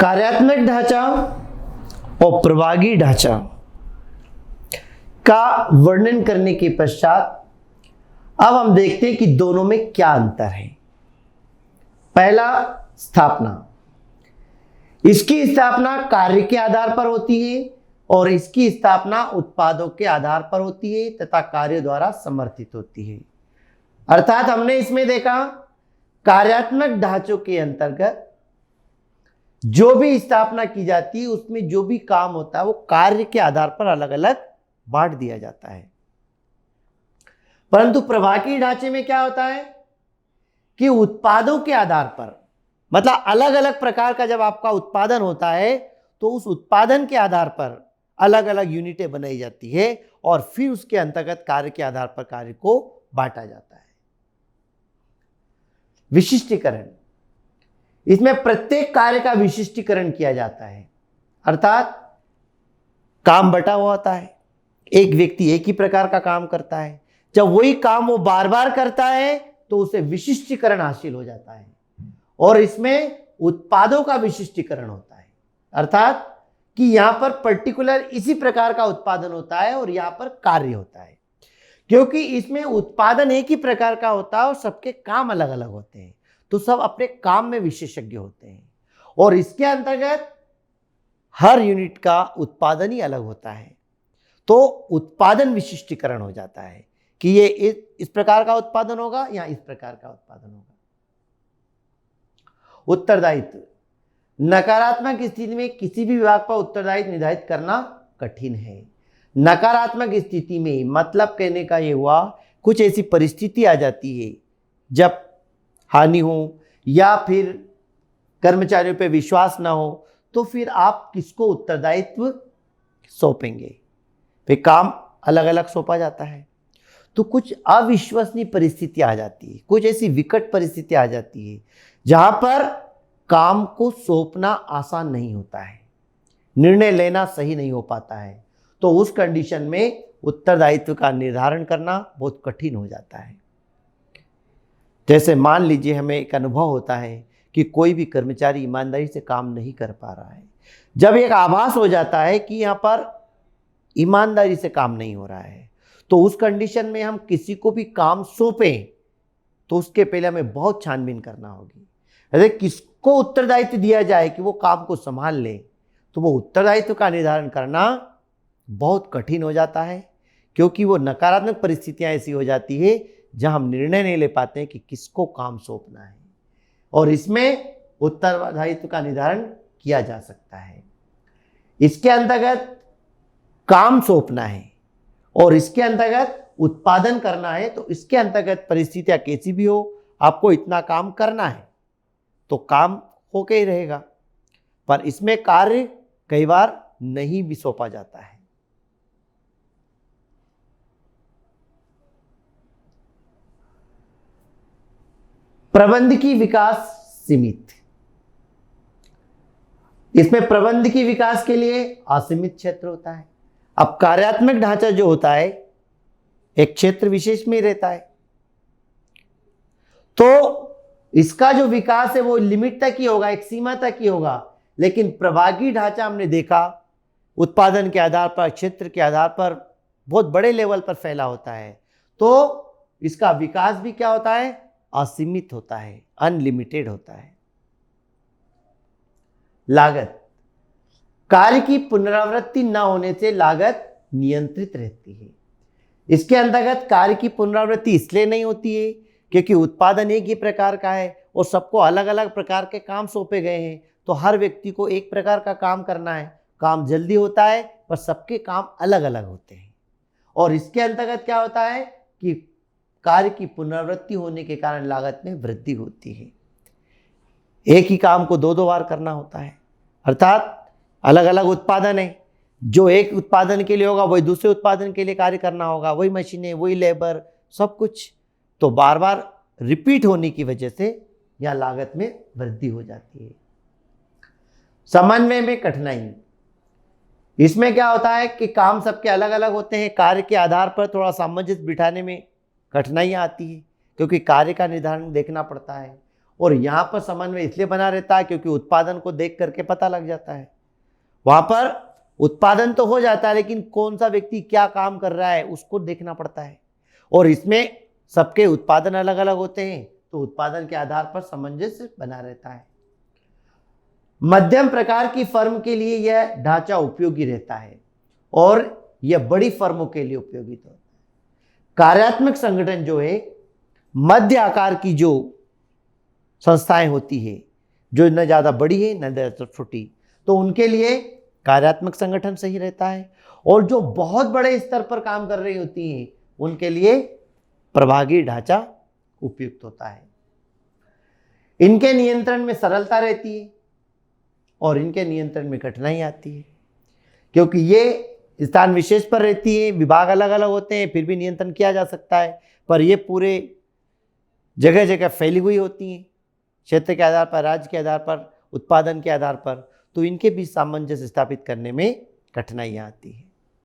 कार्यात्मक ढांचा और प्रभागी ढांचा का वर्णन करने के पश्चात अब हम देखते हैं कि दोनों में क्या अंतर है। पहला, स्थापना। इसकी स्थापना कार्य के आधार पर होती है और इसकी स्थापना उत्पादों के आधार पर होती है तथा कार्य द्वारा समर्थित होती है। अर्थात हमने इसमें देखा कार्यात्मक ढांचों के अंतर्गत जो भी स्थापना की जाती है उसमें जो भी काम होता है वो कार्य के आधार पर अलग अलग बांट दिया जाता है। परंतु प्रभागी ढांचे में क्या होता है कि उत्पादों के आधार पर, मतलब अलग अलग प्रकार का जब आपका उत्पादन होता है तो उस उत्पादन के आधार पर अलग अलग यूनिटें बनाई जाती है और फिर उसके अंतर्गत कार्य के आधार पर कार्य को बांटा जाता है। विशिष्टीकरण, इसमें प्रत्येक कार्य का विशिष्टीकरण किया जाता है। अर्थात काम बटा हुआ होता है, एक व्यक्ति एक ही प्रकार का काम करता है, जब वही काम वो बार बार करता है तो उसे विशिष्टीकरण हासिल हो जाता है और इसमें उत्पादों का विशिष्टीकरण होता है। अर्थात कि यहां पर पर्टिकुलर इसी प्रकार का उत्पादन होता है और यहां पर कार्य होता है, क्योंकि इसमें उत्पादन एक ही प्रकार का होता है और सबके काम अलग अलग होते हैं, तो सब अपने काम में विशेषज्ञ होते हैं और इसके अंतर्गत हर यूनिट का उत्पादन ही अलग होता है। तो उत्पादन विशिष्टीकरण हो जाता है कि ये इस प्रकार का उत्पादन होगा या इस प्रकार का उत्पादन होगा। उत्तरदायित्व, नकारात्मक स्थिति में किसी भी विभाग पर उत्तरदायित्व निर्धारित करना कठिन है। नकारात्मक स्थिति में मतलब कहने का ये हुआ कुछ ऐसी परिस्थिति आ जाती है जब हानि हो या फिर कर्मचारियों पे विश्वास ना हो, तो फिर आप किसको उत्तरदायित्व सौंपेंगे? फिर काम अलग अलग सौंपा जाता है। तो कुछ अविश्वसनीय परिस्थिति आ जाती है, कुछ ऐसी विकट परिस्थिति आ जाती है जहां पर काम को सौंपना आसान नहीं होता है, निर्णय लेना सही नहीं हो पाता है, तो उस कंडीशन में उत्तरदायित्व का निर्धारण करना बहुत कठिन हो जाता है। जैसे मान लीजिए हमें एक अनुभव होता है कि कोई भी कर्मचारी ईमानदारी से काम नहीं कर पा रहा है। जब एक आभास हो जाता है कि यहाँ पर ईमानदारी से काम नहीं हो रहा है, तो उस कंडीशन में हम किसी को भी काम सौंपें तो उसके पहले हमें बहुत छानबीन करना होगी। अरे किसको उत्तरदायित्व दिया जाए कि वो काम को संभाल ले, तो वो उत्तरदायित्व का निर्धारण करना बहुत कठिन हो जाता है, क्योंकि वो नकारात्मक परिस्थितियां ऐसी हो जाती है जहां हम निर्णय नहीं ले पाते हैं कि किसको काम सौंपना है, और इसमें उत्तरदायित्व का निर्धारण किया जा सकता है। इसके अंतर्गत काम सौंपना है और इसके अंतर्गत उत्पादन करना है, तो इसके अंतर्गत परिस्थितियां कैसी भी हो, आपको इतना काम करना है तो काम होके ही रहेगा, पर इसमें कार्य कई बार नहीं भी सौंपा जाता है। प्रबंधकीय विकास सीमित, इसमें प्रबंधकीय विकास के लिए असीमित क्षेत्र होता है। अब कार्यात्मक ढांचा जो होता है एक क्षेत्र विशेष में रहता है, तो इसका जो विकास है वो लिमिट तक ही होगा, एक सीमा तक ही होगा। लेकिन प्रभागी ढांचा हमने देखा उत्पादन के आधार पर, क्षेत्र के आधार पर बहुत बड़े लेवल पर फैला होता है, तो इसका विकास भी क्या होता है? असीमित होता है, अनलिमिटेड होता है। लागत, कार्य की पुनरावृत्ति न होने से लागत नियंत्रित रहती है। इसके अंतर्गत कार्य की पुनरावृत्ति इसलिए नहीं होती है क्योंकि उत्पादन एक ही प्रकार का है और सबको अलग अलग प्रकार के काम सौंपे गए हैं, तो हर व्यक्ति को एक प्रकार का काम करना है, काम जल्दी होता है पर सबके काम अलग अलग होते हैं। और इसके अंतर्गत क्या होता है कि कार्य की पुनरावृत्ति होने के कारण लागत में वृद्धि होती है। एक ही काम को दो दो बार करना होता है, अर्थात अलग अलग उत्पादन है, जो एक उत्पादन के लिए होगा वही दूसरे उत्पादन के लिए कार्य करना होगा, वही मशीनें, वही लेबर, सब कुछ, तो बार बार रिपीट होने की वजह से यह लागत में वृद्धि हो जाती है। समन्वय में कठिनाई, इसमें क्या होता है कि काम सबके अलग अलग होते हैं, कार्य के आधार पर थोड़ा सामंजस्य बिठाने में कठिनाइयाँ आती है, क्योंकि कार्य का निर्धारण देखना पड़ता है और यहाँ पर समन्वय इसलिए बना रहता है क्योंकि उत्पादन को देख करके पता लग जाता है। वहां पर उत्पादन तो हो जाता है लेकिन कौन सा व्यक्ति क्या काम कर रहा है उसको देखना पड़ता है, और इसमें सबके उत्पादन अलग अलग होते हैं तो उत्पादन के आधार पर सामंजस्य बना रहता है। मध्यम प्रकार की फर्म के लिए यह ढांचा उपयोगी रहता है और यह बड़ी फर्मों के लिए उपयोगी होता है। कार्यात्मक संगठन जो है, मध्य आकार की जो संस्थाएं होती है, जो न ज़्यादा बड़ी है न ज़्यादा छोटी, तो उनके लिए कार्यात्मक संगठन सही रहता है, और जो बहुत बड़े स्तर पर काम कर रही होती हैं उनके लिए प्रभागी ढांचा उपयुक्त होता है। इनके नियंत्रण में सरलता रहती है और इनके नियंत्रण में कठिनाई आती है, क्योंकि ये स्थान विशेष पर रहती है, विभाग अलग अलग होते हैं, फिर भी नियंत्रण किया जा सकता है, पर ये पूरे जगह जगह फैली हुई होती हैं, क्षेत्र के आधार पर, राज्य के आधार पर, उत्पादन के आधार पर, तो इनके बीच सामंजस्य स्थापित करने में कठिनाइयाँ आती है।